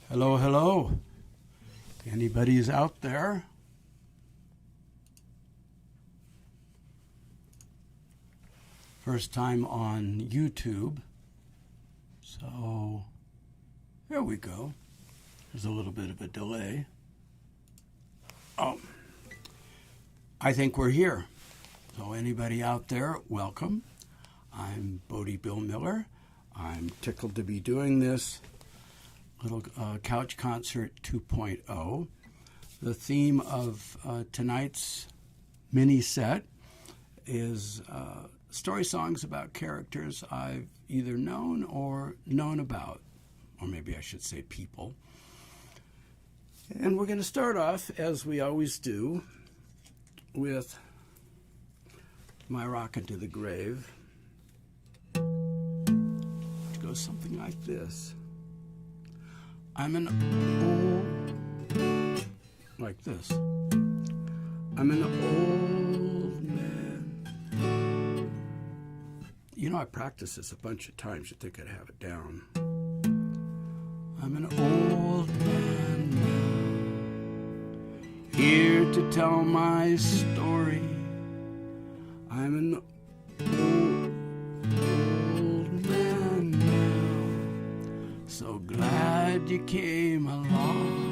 Hello, hello. Anybody's out there? First time on YouTube. So, here we go. There's a little bit of a delay. Oh, I think we're here. So anybody out there, welcome. I'm Bodie Bill Miller. I'm tickled to be doing this little couch concert 2.0. The theme of tonight's mini set is story songs about characters I've either known or known about, or maybe I should say people. And we're going to start off, as we always do, with my Rockin' to the Grave. Which goes something like this. I'm an old, like this. I'm an old man. You know, I practiced this a bunch of times. You'd think I'd have it down. I'm an old man now, here to tell my story. I'm an old man now, so glad you came along.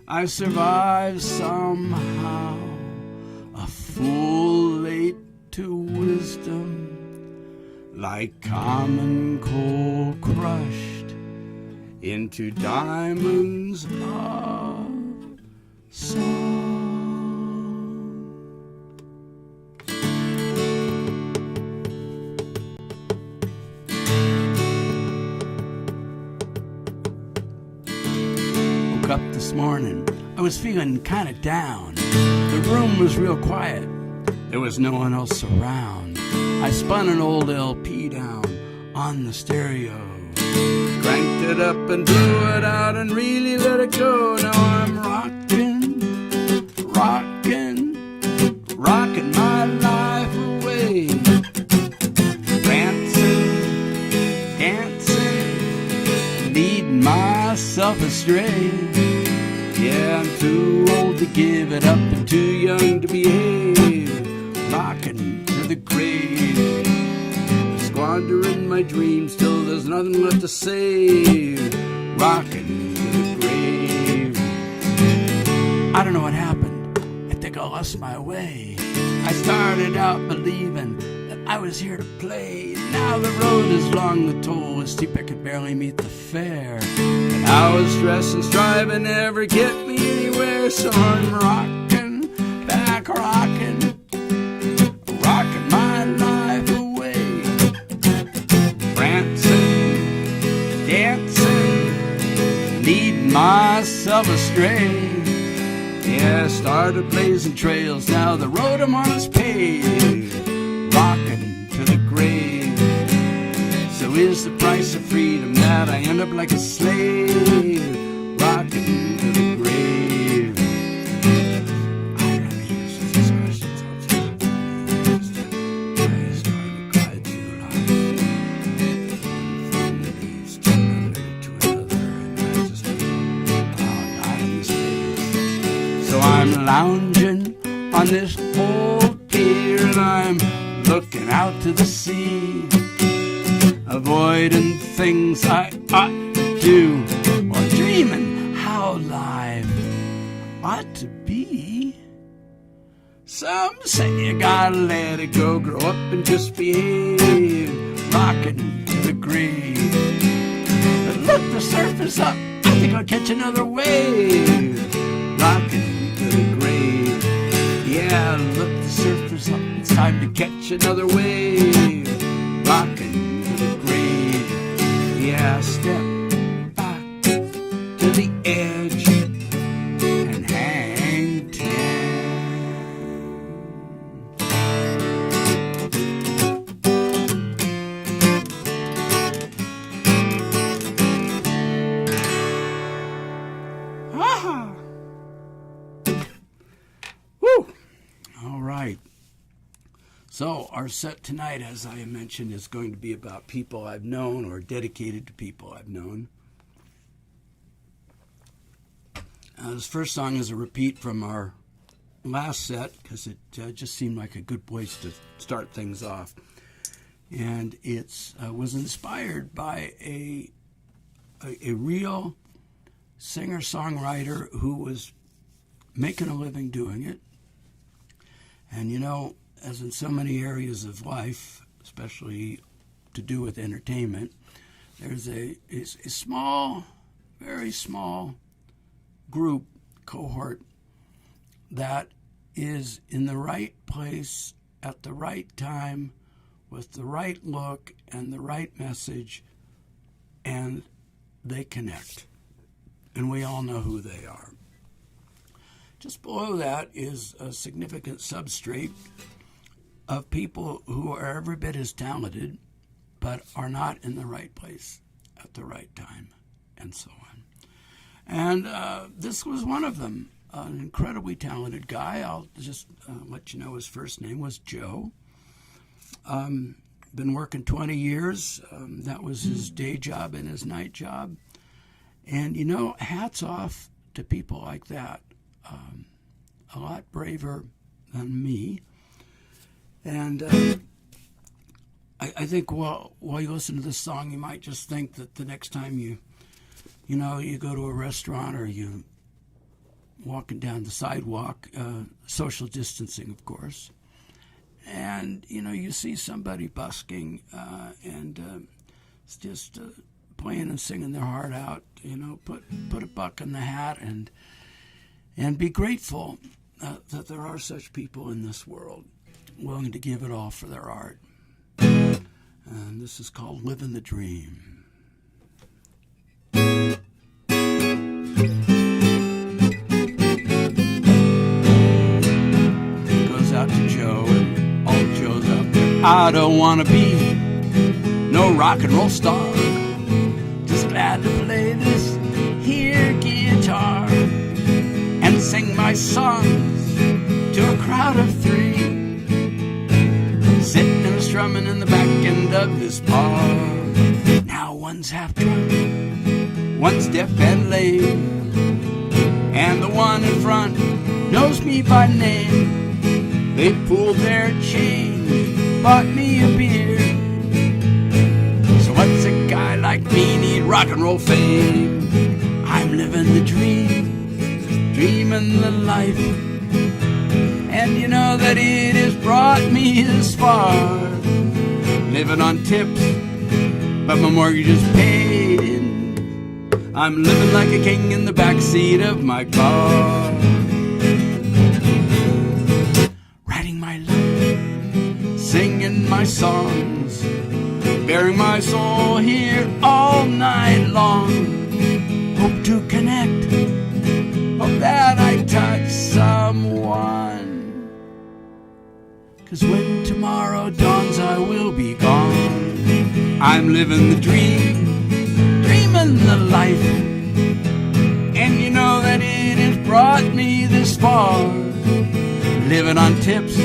I survived somehow, a fool late to wisdom, like common coal crushed into diamonds of song. Woke up this morning, I was feeling kind of down. The room was real quiet, there was no one else around. I spun an old LP down on the stereo, cranked it up and blew it out and really let it go. Now I'm rocking my life away, dancing, leading myself astray. Yeah, I'm too old to give it up and too young to behave, rocking to the grave, squandering my dreams till there's nothing left to say, rocking to the grave. I don't know what happened. I think I lost my way. I started out believing that I was here to play. Now the road is long, the toll was steep, I could barely meet the fare. And I was stressed and striving never get me anywhere. So I'm rocking, back rocking my life away, prancing, dancing, leading myself astray. Yeah, I started blazing trails, now the road I'm on is paved, rocking to the grave. So is the price of freedom that I end up like a slave, rocking to the grave? I never used these questions all the time. I started to glide through life, from the leaves to another, and I just got in space. So I'm lounging on this old pier and I'm looking out to the sea, avoiding things I ought to do, or dreaming how life ought to be. Some say you gotta let it go, grow up and just behave, rocking to the grave. But look, the surf is up, I think I'll catch another wave, rocking to the grave. Yeah, look, the surf is up, it's time to catch another wave, rocking to the grave. Yeah, step back to the edge and hang ten. Ah! Woo! All right. So our set tonight, as I mentioned, is going to be about people I've known or dedicated to people I've known. This first song is a repeat from our last set because it just seemed like a good place to start things off. And it was inspired by a real singer-songwriter who was making a living doing it. And you know, as in so many areas of life, especially to do with entertainment, there's a small, very small group, cohort, that is in the right place at the right time with the right look and the right message, and they connect. And we all know who they are. Just below that is a significant substrate of people who are every bit as talented, but are not in the right place at the right time, and so on. And this was one of them, an incredibly talented guy. I'll just let you know his first name was Joe. Been working 20 years. That was his day job and his night job. And, you know, hats off to people like that. A lot braver than me. And I think while you listen to this song, you might just think that the next time you go to a restaurant or you walking down the sidewalk, social distancing, of course, and, you know, you see somebody busking and just playing and singing their heart out, you know, put a buck in the hat and be grateful that there are such people in this world willing to give it all for their art. And this is called Living the Dream. Out to Joe and all the Joes out there. I don't want to be no rock and roll star, just glad to play this here guitar and sing my songs to a crowd of three, sitting and strumming in the back end of this bar. Now one's half drunk, one's deaf and lame, and the one in front knows me by name. They pulled their change, bought me a beer. So what's a guy like me need rock and roll fame? I'm living the dream, dreaming the life. And you know that it has brought me this far. Living on tips, but my mortgage is paid in. I'm living like a king in the backseat of my car. Singing my songs, bearing my soul here all night long. Hope to connect, hope that I touch someone. 'Cause when tomorrow dawns I will be gone. I'm living the dream, dreaming the life. And you know that it has brought me this far. Living on tips,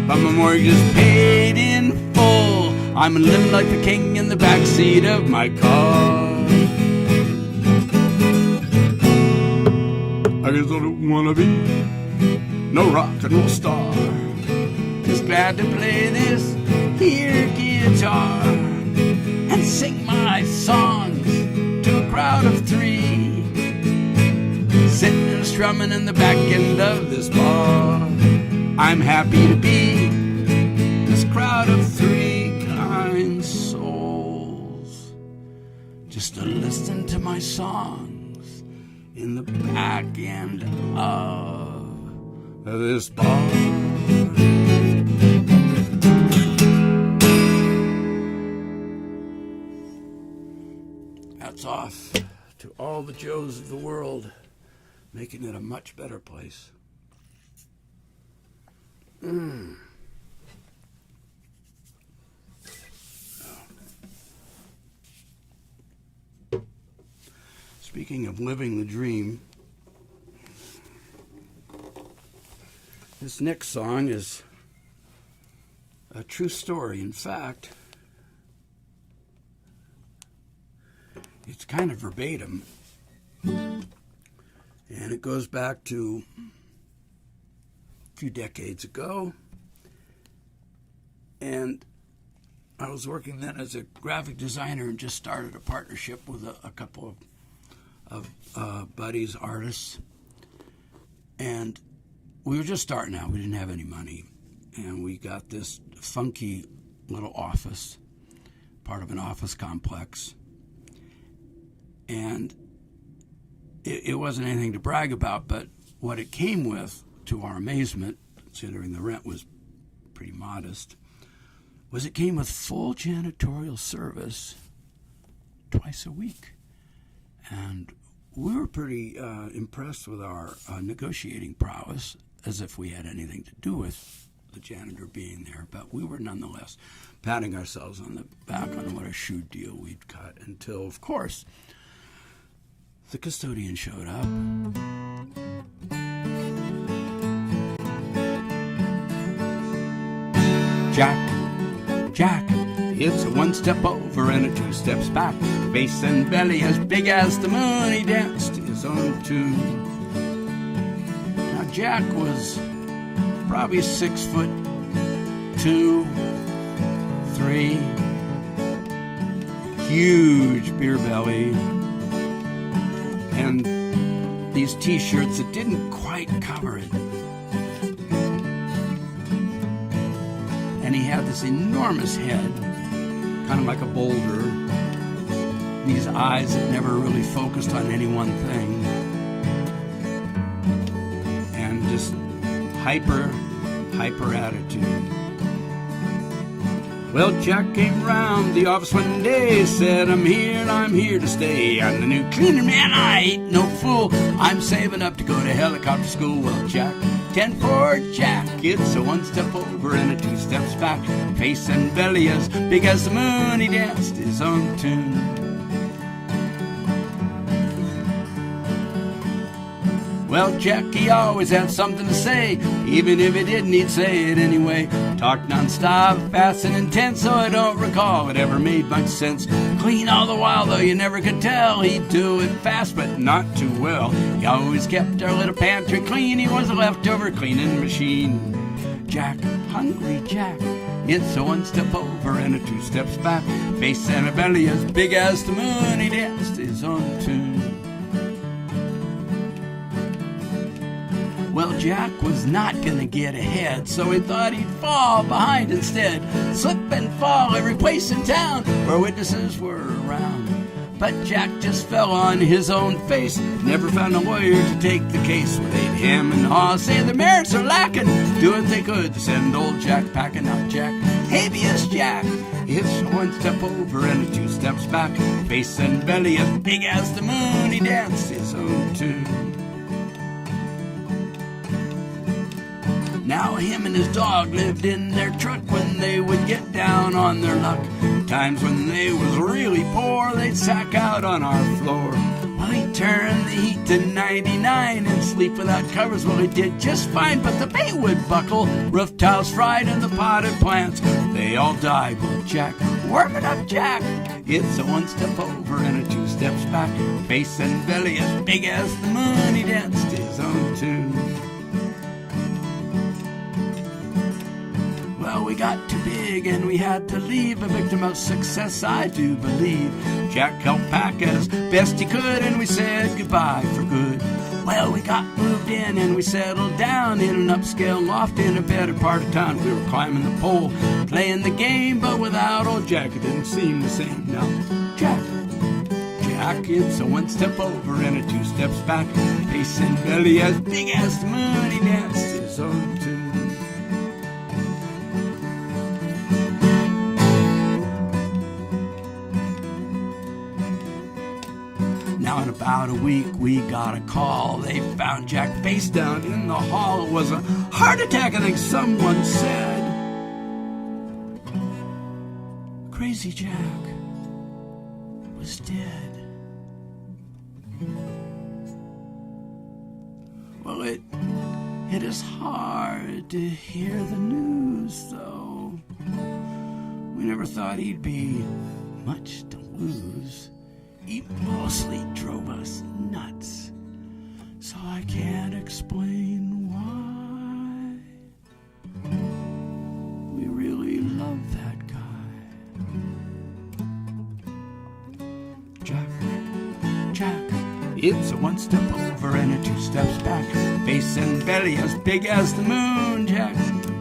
but my mortgage is paid in full. I'm living like the king in the backseat of my car. I guess I don't wanna be no rock and roll star, just glad to play this here guitar and sing my songs to a crowd of three, sitting and strumming in the back end of this bar. I'm happy to be this crowd of three kind souls, just to listen to my songs in the back end of this bar. Hats off to all the Joes of the world, making it a much better place. Speaking of living the dream, this next song is a true story. In fact, it's kind of verbatim. And it goes back to a few decades ago. And I was working then as a graphic designer and just started a partnership with a couple of buddies, artists. And we were just starting out. We didn't have any money. And we got this funky little office, part of an office complex. And it wasn't anything to brag about, but what it came with, to our amazement, considering the rent was pretty modest, was it came with full janitorial service twice a week. And we were pretty impressed with our negotiating prowess, as if we had anything to do with the janitor being there. But we were nonetheless patting ourselves on the back on what a shoe deal we'd cut until, of course, the custodian showed up. Jack, it's a one step over and a two steps back. Face and belly as big as the moon, he danced his own tune. Now Jack was probably 6'2", 3, huge beer belly, and these t-shirts that didn't quite cover it. And he had this enormous head, kind of like a boulder, these eyes that never really focused on any one thing, and just hyper attitude. Well, Jack came round the office one day, said, I'm here and I'm here to stay. I'm the new cleaner, man, I ain't no fool. I'm saving up to go to helicopter school. Well, Jack, 10 for Jack, it's a one step over and a two steps back. Face and belly as big as the moon, he danced his own tune. Well, Jack, he always had something to say. Even if he didn't, he'd say it anyway. Talked non-stop, fast and intense, so I don't recall it ever made much sense. Clean all the while, though you never could tell. He'd do it fast, but not too well. He always kept our little pantry clean. He was a leftover cleaning machine. Jack, hungry Jack, it's a one step over and a two steps back. Face and a belly as big as the moon, he danced his own tune. Well, Jack was not gonna get ahead, so he thought he'd fall behind instead. Slip and fall every place in town where witnesses were around. But Jack just fell on his own face, never found a lawyer to take the case. Well, they'd hem and haw, say the merits are lacking, do what they could to send old Jack packing. Out Jack, habeas Jack, it's one step over and a two steps back. Face and belly as big as the moon, he danced his own tune. Now him and his dog lived in their truck when they would get down on their luck. Times when they was really poor, they'd sack out on our floor. Well, he'd turn the heat to 99 and sleep without covers. Well, he did just fine, but the paint would buckle. Roof tiles fried and the potted plants, they all died. Well, Jack, warm it up, Jack. It's a one step over and a two steps back. Face and belly as big as the moon, he danced his own tune. Well, we got too big and we had to leave, a victim of success, I do believe. Jack helped pack as best he could and we said goodbye for good. Well, we got moved in and we settled down in an upscale loft in a better part of town. We were climbing the pole, playing the game, but without old Jack it didn't seem the same. Now, Jack, it's a one step over and a two steps back. Face and belly as big as the moon, he danced his own tune. Now in about a week we got a call. They found Jack face down in the hall. It was a heart attack, I think someone said. Crazy Jack was dead. Well, it is hard to hear the news, though. We never thought he'd be much to lose. He mostly drove us nuts. So I can't explain why we really love that guy. Jack, it's a one step over and a two steps back. Face and belly as big as the moon. Jack,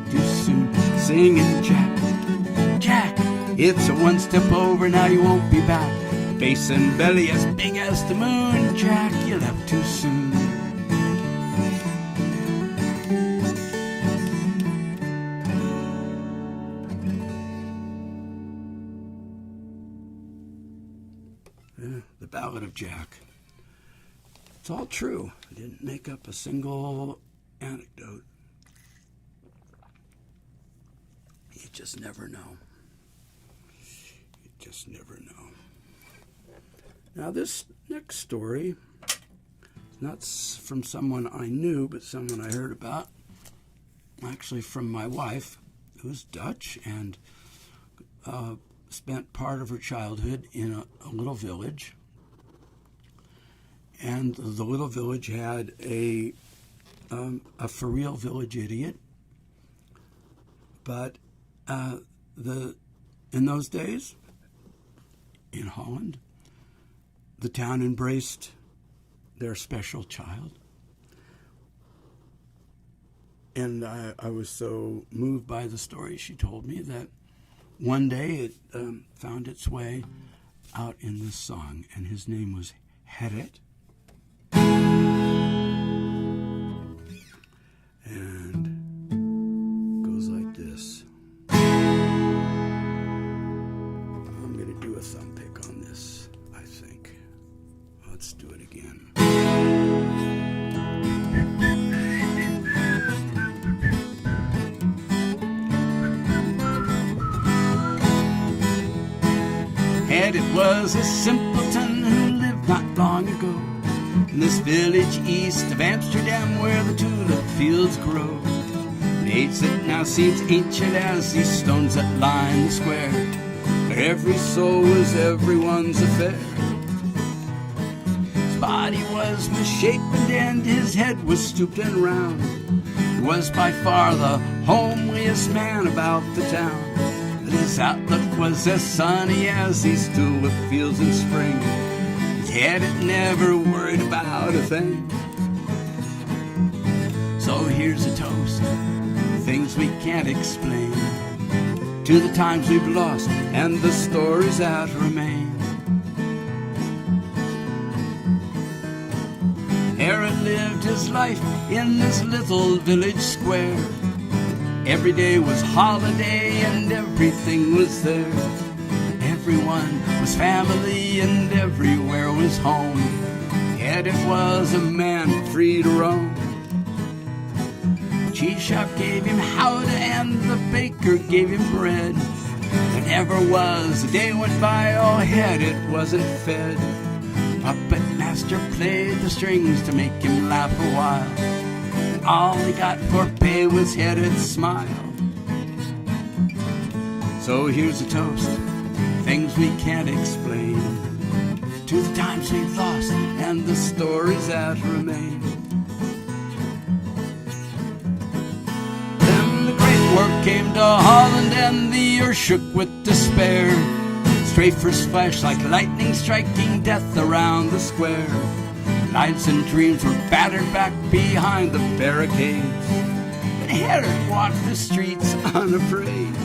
too soon singing Jack, it's a one step over, now you won't be back. Face and belly as big as the moon. Jack, you left too soon. The Ballad of Jack. It's all true. I didn't make up a single anecdote. You just never know. You just never know. Now, this next story is not from someone I knew, but someone I heard about. Actually, from my wife, who's Dutch and spent part of her childhood in a little village. And the little village had a for real village idiot. But in those days, in Holland, the town embraced their special child. And I was so moved by the story she told me that one day it found its way out in this song, and his name was Gerrit. And it goes like this. I'm going to do a thumb pick on this, I think. Let's do it again. Gerrit was a simpleton who lived not long ago in this village east of Amsterdam where the tulip fields grow. An age that now seems ancient as these stones that line the square, where every soul was everyone's affair. His body was misshapen and his head was stooped and round. He was by far the homeliest man about the town. His outlook was as sunny as these tulip fields in spring. His head had never worried about a thing. So here's a toast, things we can't explain, to the times we've lost and the stories that remain. Gerrit lived his life in this little village square. Every day was holiday and everything was there. Everyone was family and everywhere was home. Yet it was a man free to roam. The cheese shop gave him howdah and the baker gave him bread. There never was a day went by, oh Gerrit wasn't fed. Puppet master played the strings to make him laugh a while. All he got for pay was Gerrit's smile. So here's a toast, things we can't explain, to the times we've lost and the stories that remain. Then the great war came to Holland and the earth shook with despair. Strafers flashed like lightning, striking death around the square. Lives and dreams were battered back behind the barricades, but Gerrit walked the streets unafraid.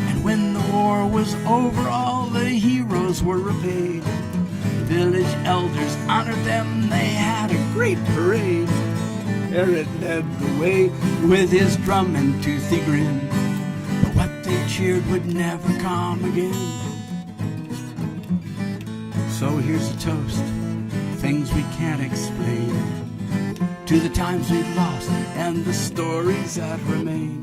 And when the war was over, all the heroes were repaid. The village elders honored them, they had a great parade. Gerrit led the way with his drum and toothy grin, but what they cheered would never come again. So here's a toast, things we can't explain, to the times we've lost and the stories that remain.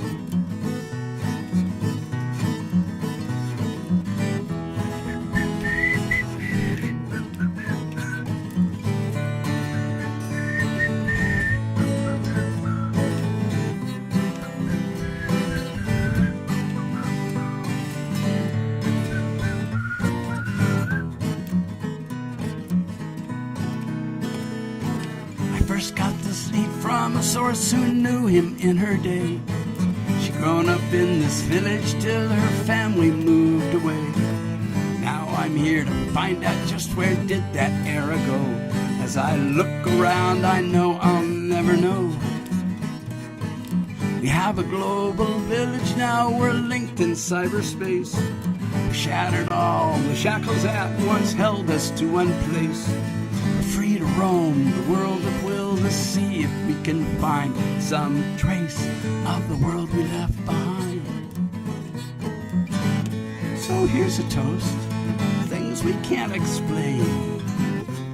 source who knew him in her day. She'd grown up in this village till her family moved away. Now I'm here to find out just where did that era go. As I look around, I know I'll never know. We have a global village now, we're linked in cyberspace. We shattered all the shackles that once held us to one place. We're free to roam the world at will to see if we can find some trace of the world we left behind. So here's a toast, things we can't explain,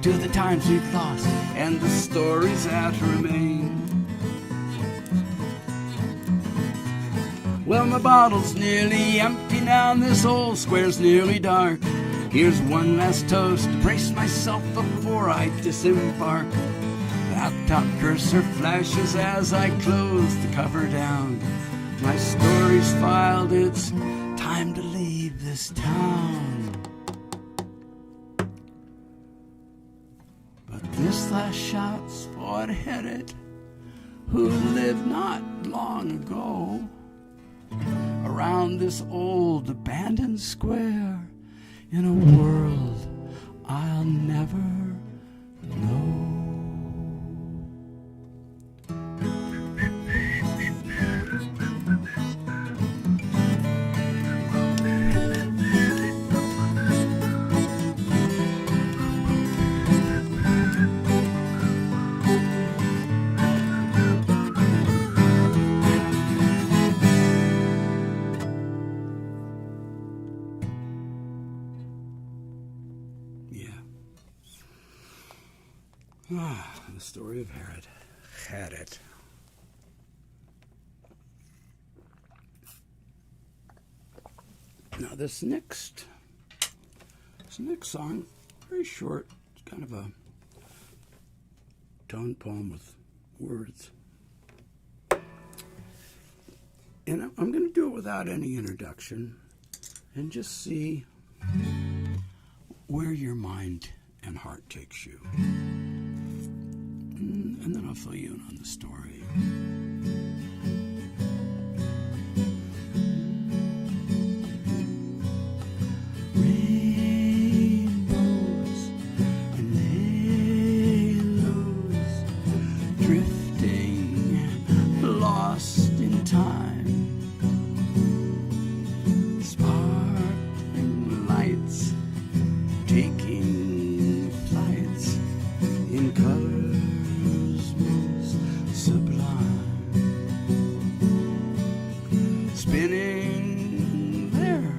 to the times we've lost and the stories that remain. Well, my bottle's nearly empty now and this old square's nearly dark. Here's one last toast to brace myself before I disembark. Laptop cursor flashes as I close the cover down. My story's filed, it's time to leave this town. But this last shot's for a headed who lived not long ago around this old abandoned square in a world I'll never know. The story of Herod had it. Now this next song, very short, it's kind of a tone poem with words. And I'm going to do it without any introduction and just see where your mind and heart takes you. And then I'll fill you in on the story. Rainbows and halos drifting, lost in time. Sparkling lights taking flights in color. Spinning there,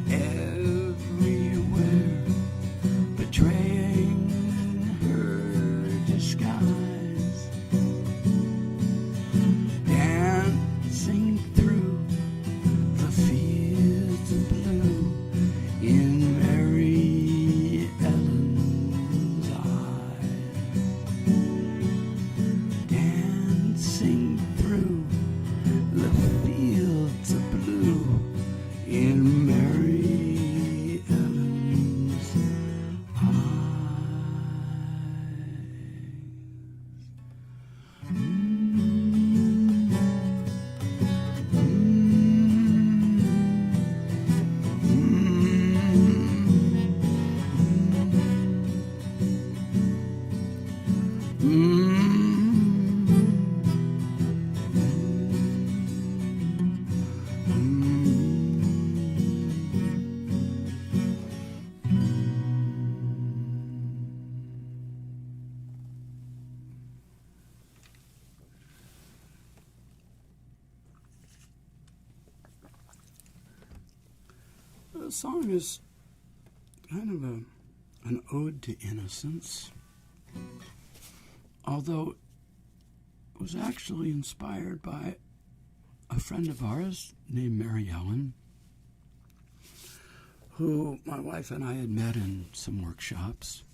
everywhere, betraying her disguise, dancing through the fields of blue in Mary Ellen's eyes, dancing through the fields of blue in Mary Ellen's The song is kind of an ode to innocence, although it was actually inspired by a friend of ours named Mary Ellen, who my wife and I had met in some workshops,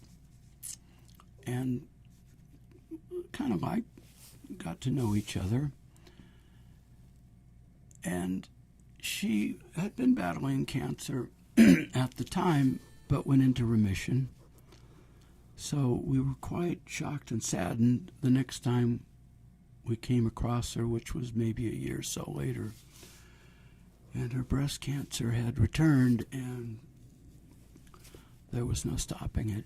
and kind of like got to know each other. And she had been battling cancer at the time, but went into remission. So we were quite shocked and saddened the next time we came across her, which was maybe a year or so later. And her breast cancer had returned, and there was no stopping it.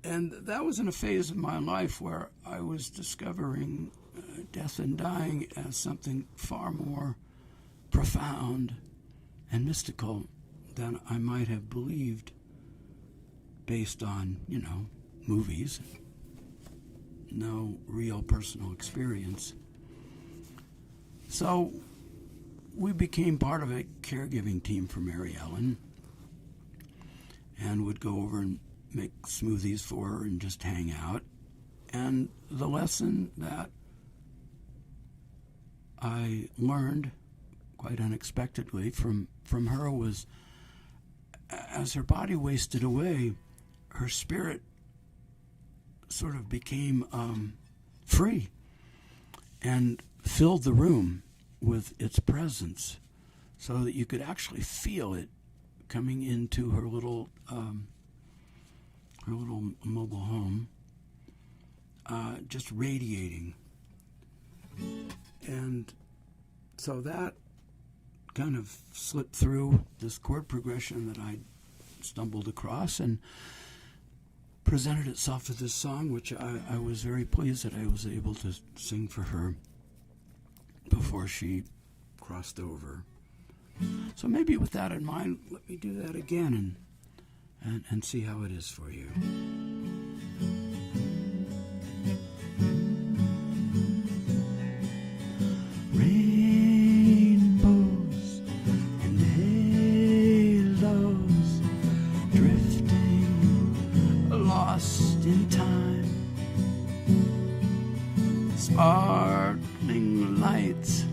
And that was in a phase of my life where I was discovering death and dying as something far more profound and mystical than I might have believed based on, movies, no real personal experience. So we became part of a caregiving team for Mary Ellen and would go over and make smoothies for her and just hang out. And the lesson that I learned quite unexpectedly from her was, as her body wasted away, her spirit sort of became free and filled the room with its presence, so that you could actually feel it coming into her little mobile home, just radiating. And so that kind of slipped through this chord progression that I stumbled across and presented itself to this song, which I was very pleased that I was able to sing for her before she crossed over. So maybe with that in mind, let me do that again and see how it is for you. Rainbows and halos drifting, lost in time, sparkling lights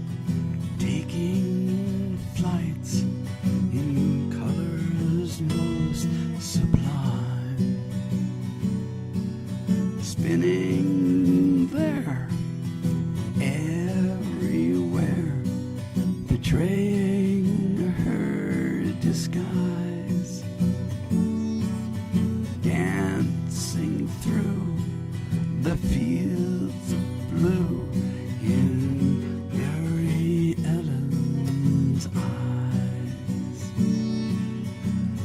taking flights in colors most sublime, spinning there, everywhere, betraying her disguise, dancing through the fields of blue in Mary Ellen's eyes,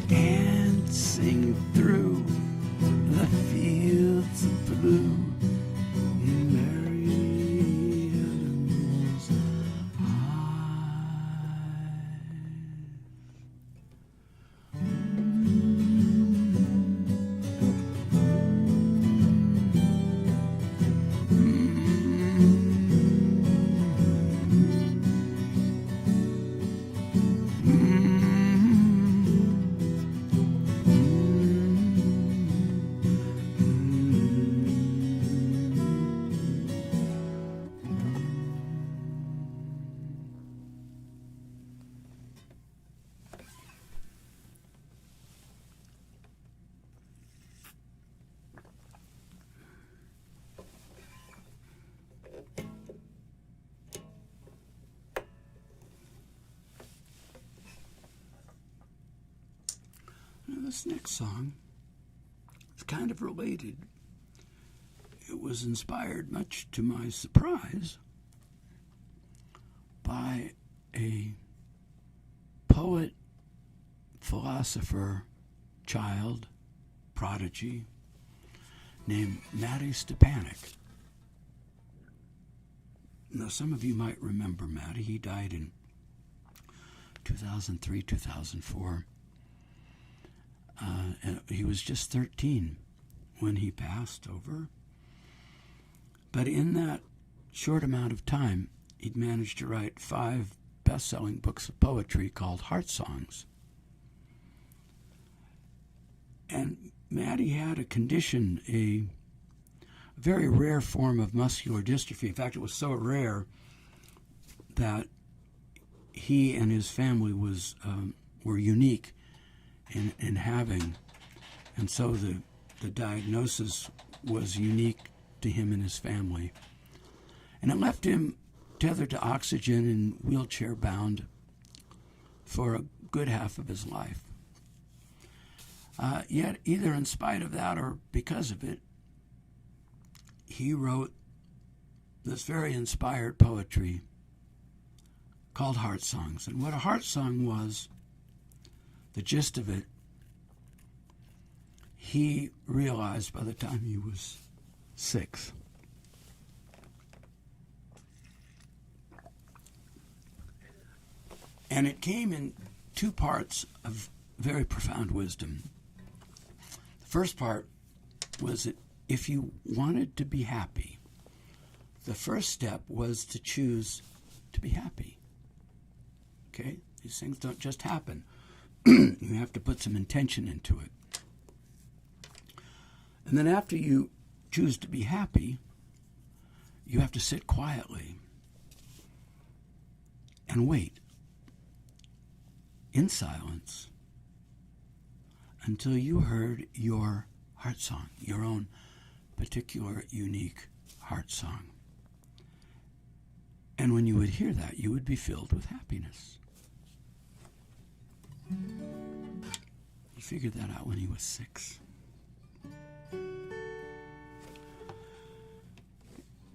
dancing through the fields of blue in Mary Ellen's This next song is kind of related. It was inspired, much to my surprise, by a poet, philosopher, child, prodigy named Mattie. Now, some of you might remember Mattie. He died in 2003, 2004. And he was just 13 when he passed over. But in that short amount of time, he'd managed to write 5 best-selling books of poetry called Heart Songs. And Mattie had a condition, a very rare form of muscular dystrophy. In fact, it was so rare that he and his family were unique in having, and so the diagnosis was unique to him and his family, and it left him tethered to oxygen and wheelchair bound for a good half of his life. Yet, either in spite of that or because of it, he wrote this very inspired poetry called Heart Songs. And what a heart song was, the gist of it, he realized by the time he was 6. And it came in 2 parts of very profound wisdom. The first part was that if you wanted to be happy, the first step was to choose to be happy. Okay? These things don't just happen. You have to put some intention into it. And then after you choose to be happy, you have to sit quietly and wait in silence until you heard your heart song, your own particular, unique heart song. And when you would hear that, you would be filled with happiness. He figured that out when he was 6.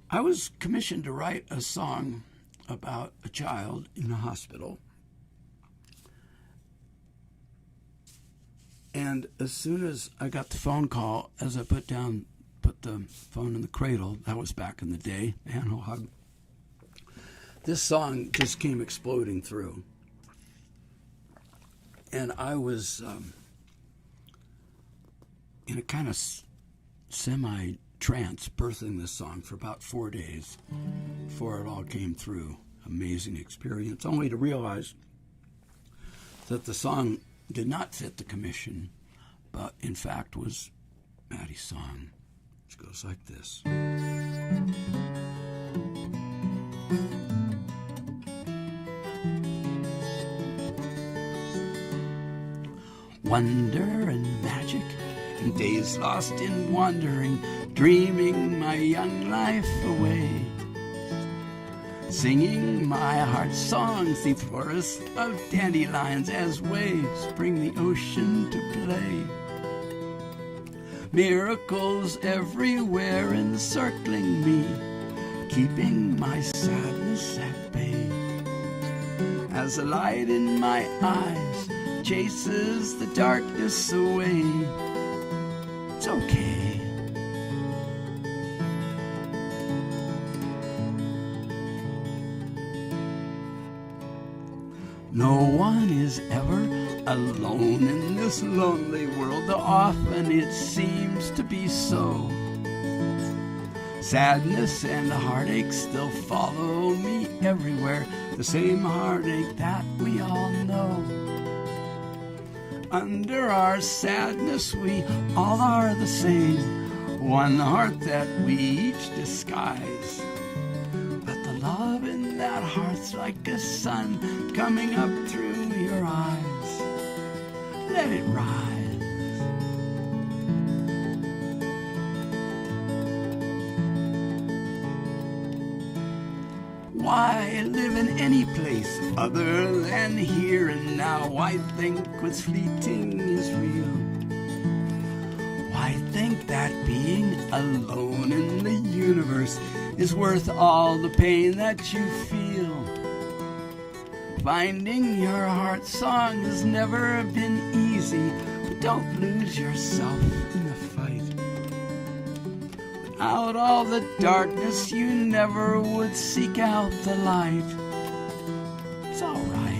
I was commissioned to write a song about a child in a hospital. And as soon as I got the phone call, as I put the phone in the cradle, that was back in the day, man, oh hug, this song just came exploding through. And I was in a kind of semi-trance birthing this song for about 4 days before it all came through. Amazing experience, only to realize that the song did not fit the commission, but in fact was Mattie's song, which goes like this. Wonder and magic, and days lost in wandering, dreaming my young life away, singing my heart songs, the forest of dandelions, as waves bring the ocean to play. Miracles everywhere encircling me, keeping my sadness at bay, as the light in my eyes chases the darkness away. It's okay. No one is ever alone in this lonely world, though often it seems to be so. Sadness and heartache still follow me everywhere, the same heartache that we all know. Under our sadness we all are the same, one heart that we each disguise. But the love in that heart's like a sun coming up through your eyes. Let it rise. Why live in any place other than here and now? Why think what's fleeting is real? Why think that being alone in the universe is worth all the pain that you feel? Finding your heart song has never been easy, but don't lose yourself in the fight. Without all the darkness, you never would seek out the light. It's all right.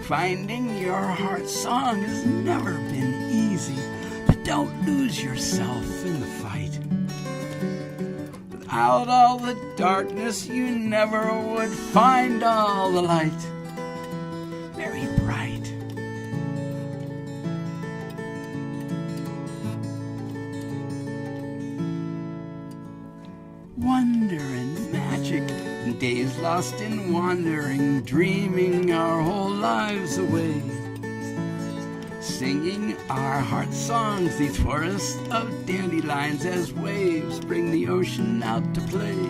Finding your heart song has never been easy, but don't lose yourself in the fight. Without all the darkness, you never would find all the light. Very bright. Wonder and magic and days lost in wandering, dreaming our whole lives away, singing our heart songs, these forests of dandelions, as waves bring the ocean out to play.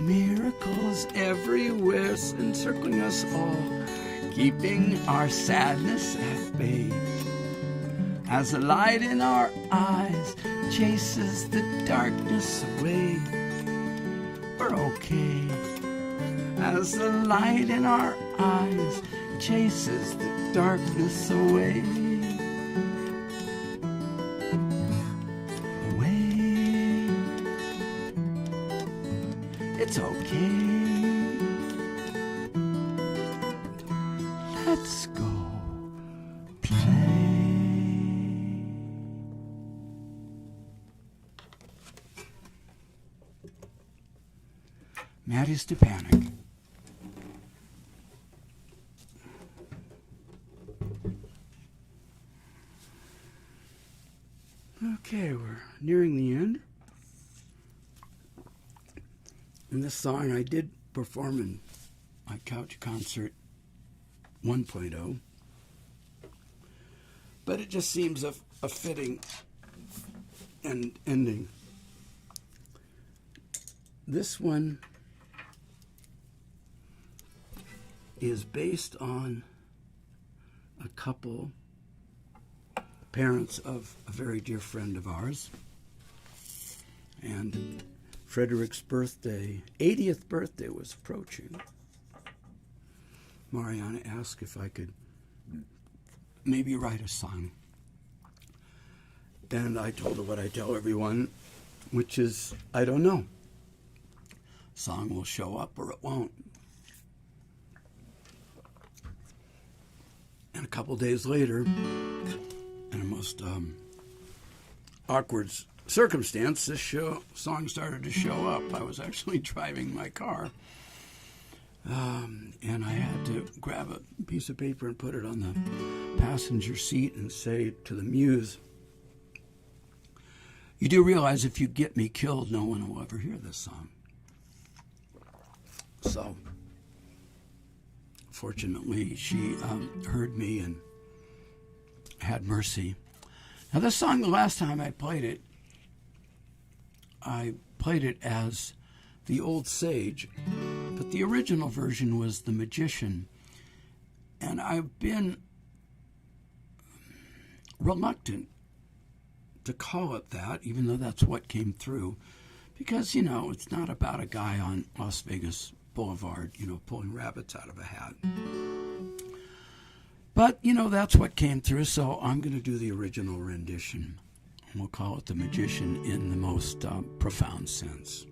Miracles everywhere encircling us all, keeping our sadness at bay, as the light in our eyes chases the darkness away. We're okay, as the light in our eyes chases the darkness away. Away. It's okay. Let's go play. Mattie's to panic. Okay, we're nearing the end. And this song I did perform in my couch concert 1.0, but it just seems a fitting ending. This one is based on a couple, parents of a very dear friend of ours, and Frederick's 80th birthday was approaching. Mariana asked if I could maybe write a song. And I told her what I tell everyone, which is, I don't know. Song will show up or it won't. And a couple days later, in a most awkward circumstance, this song started to show up. I was actually driving my car, and I had to grab a piece of paper and put it on the passenger seat and say to the muse, "You do realize if you get me killed, no one will ever hear this song." So, fortunately, she heard me and had mercy. Now, this song, the last time I played it as The Old Sage, but the original version was The Magician. And I've been reluctant to call it that, even though that's what came through, because, it's not about a guy on Las Vegas Boulevard, pulling rabbits out of a hat. But, that's what came through, so I'm going to do the original rendition. And we'll call it The Magician in the most profound sense.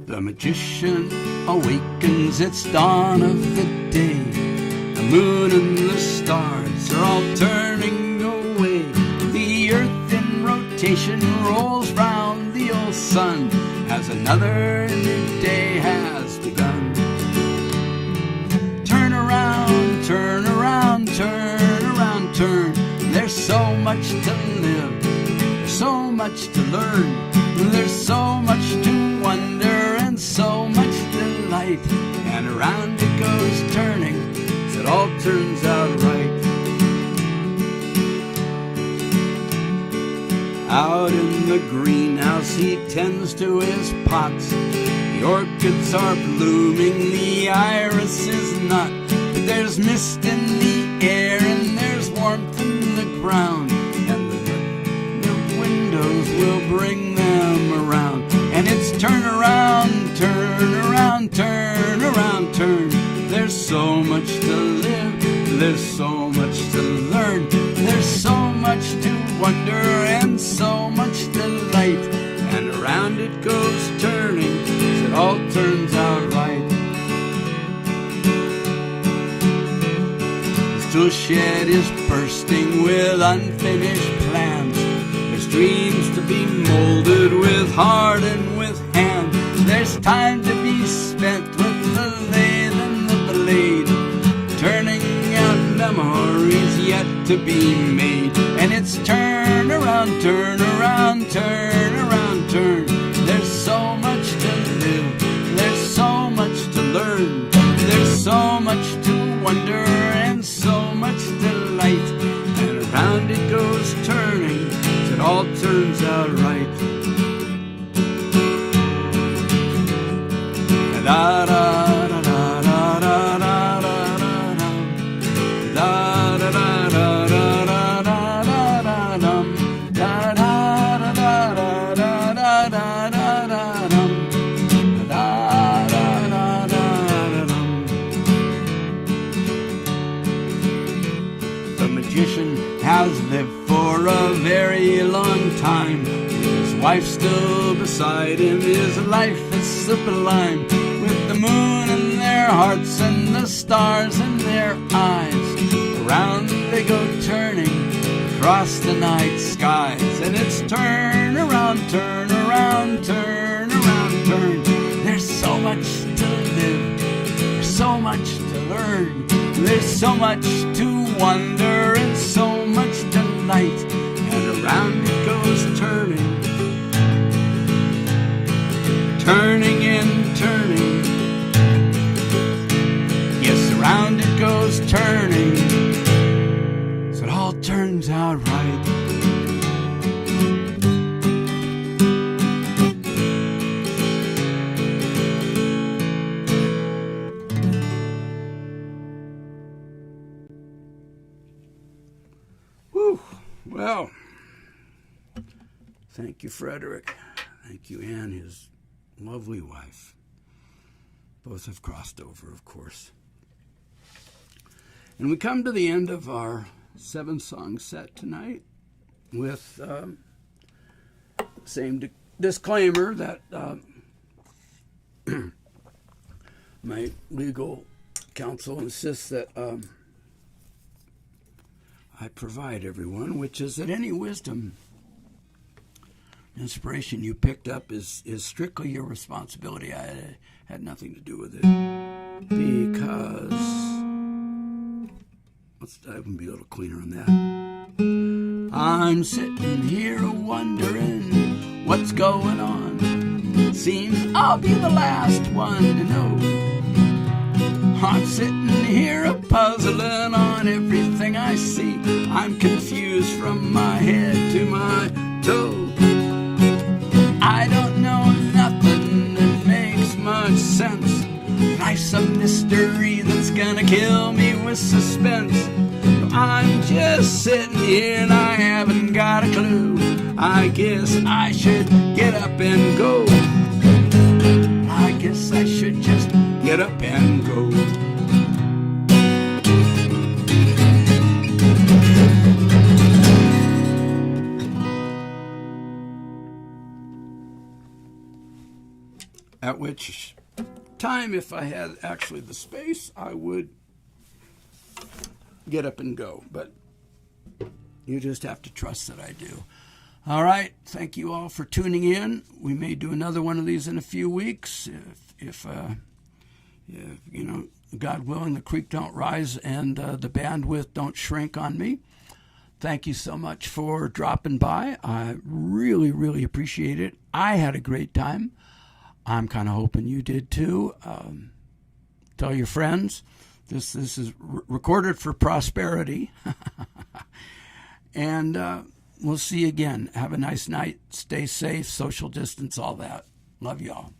The magician awakens, it's dawn of the day. The moon and the stars are all turning away. The earth in rotation rolls round the old sun as another new day has begun. Turn around, turn around, turn around, turn. There's so much to live, there's so much to learn, there's so much to wonder and so much delight. And around it goes turning, so it all turns out right. Out in the greenhouse he tends to his pots. The orchids are blooming, the iris is not. But there's mist in the air and there's warmth in the ground, and the windows will bring them around. And it's turn around, turn around, turn around, turn. There's so much to live, there's so much to learn, there's so much to wonder and so much delight. And around it goes turning, so it all turns out right. This tool shed is bursting with unfinished plans. There's dreams to be molded with heart and with hand. There's time to be spent with the lathe and the blade, turning out memories to be made. And it's turn around, turn around, turn around, turn. There's so much to live, there's so much to learn, there's so much to wonder and so much delight. And around it goes turning, it all turns out right. Da da da da da da da da da da da has lived for a very long time. His wife still beside him, his life is sublime. With the moon in their hearts and the stars in their eyes, around they go turning across the night skies. And it's turn around, turn around, turn around, turn. There's so much to live, there's so much to learn, there's so much to wonder and so much delight. And around it goes turning, turning and turning. Yes, around it goes turning, so it all turns out right. Well, thank you, Frederick. Thank you, Ann, his lovely wife. Both have crossed over, of course. And we come to the end of our 7-song set tonight with same disclaimer that my legal counsel insists that I provide everyone, which is that any wisdom, inspiration you picked up is strictly your responsibility. I had nothing to do with it, because let's dive and be a little cleaner on that. I'm sitting here wondering what's going on. Seems I'll be the last one to know. I'm sitting here a-puzzling on everything I see. I'm confused from my head to my toe. I don't know nothing that makes much sense. Life's a mystery that's gonna kill me with suspense. I'm just sitting here and I haven't got a clue. I guess I should get up and go. I guess I should just get up and go. At which time, if I had actually the space, I would get up and go. But you just have to trust that I do. All right. Thank you all for tuning in. We may do another one of these in a few weeks. If you know, God willing, the creek don't rise and the bandwidth don't shrink on me. Thank you so much for dropping by. I really, really appreciate it. I had a great time. I'm kind of hoping you did too. Tell your friends. This is recorded for prosperity. And we'll see you again. Have a nice night. Stay safe. Social distance, all that. Love y'all.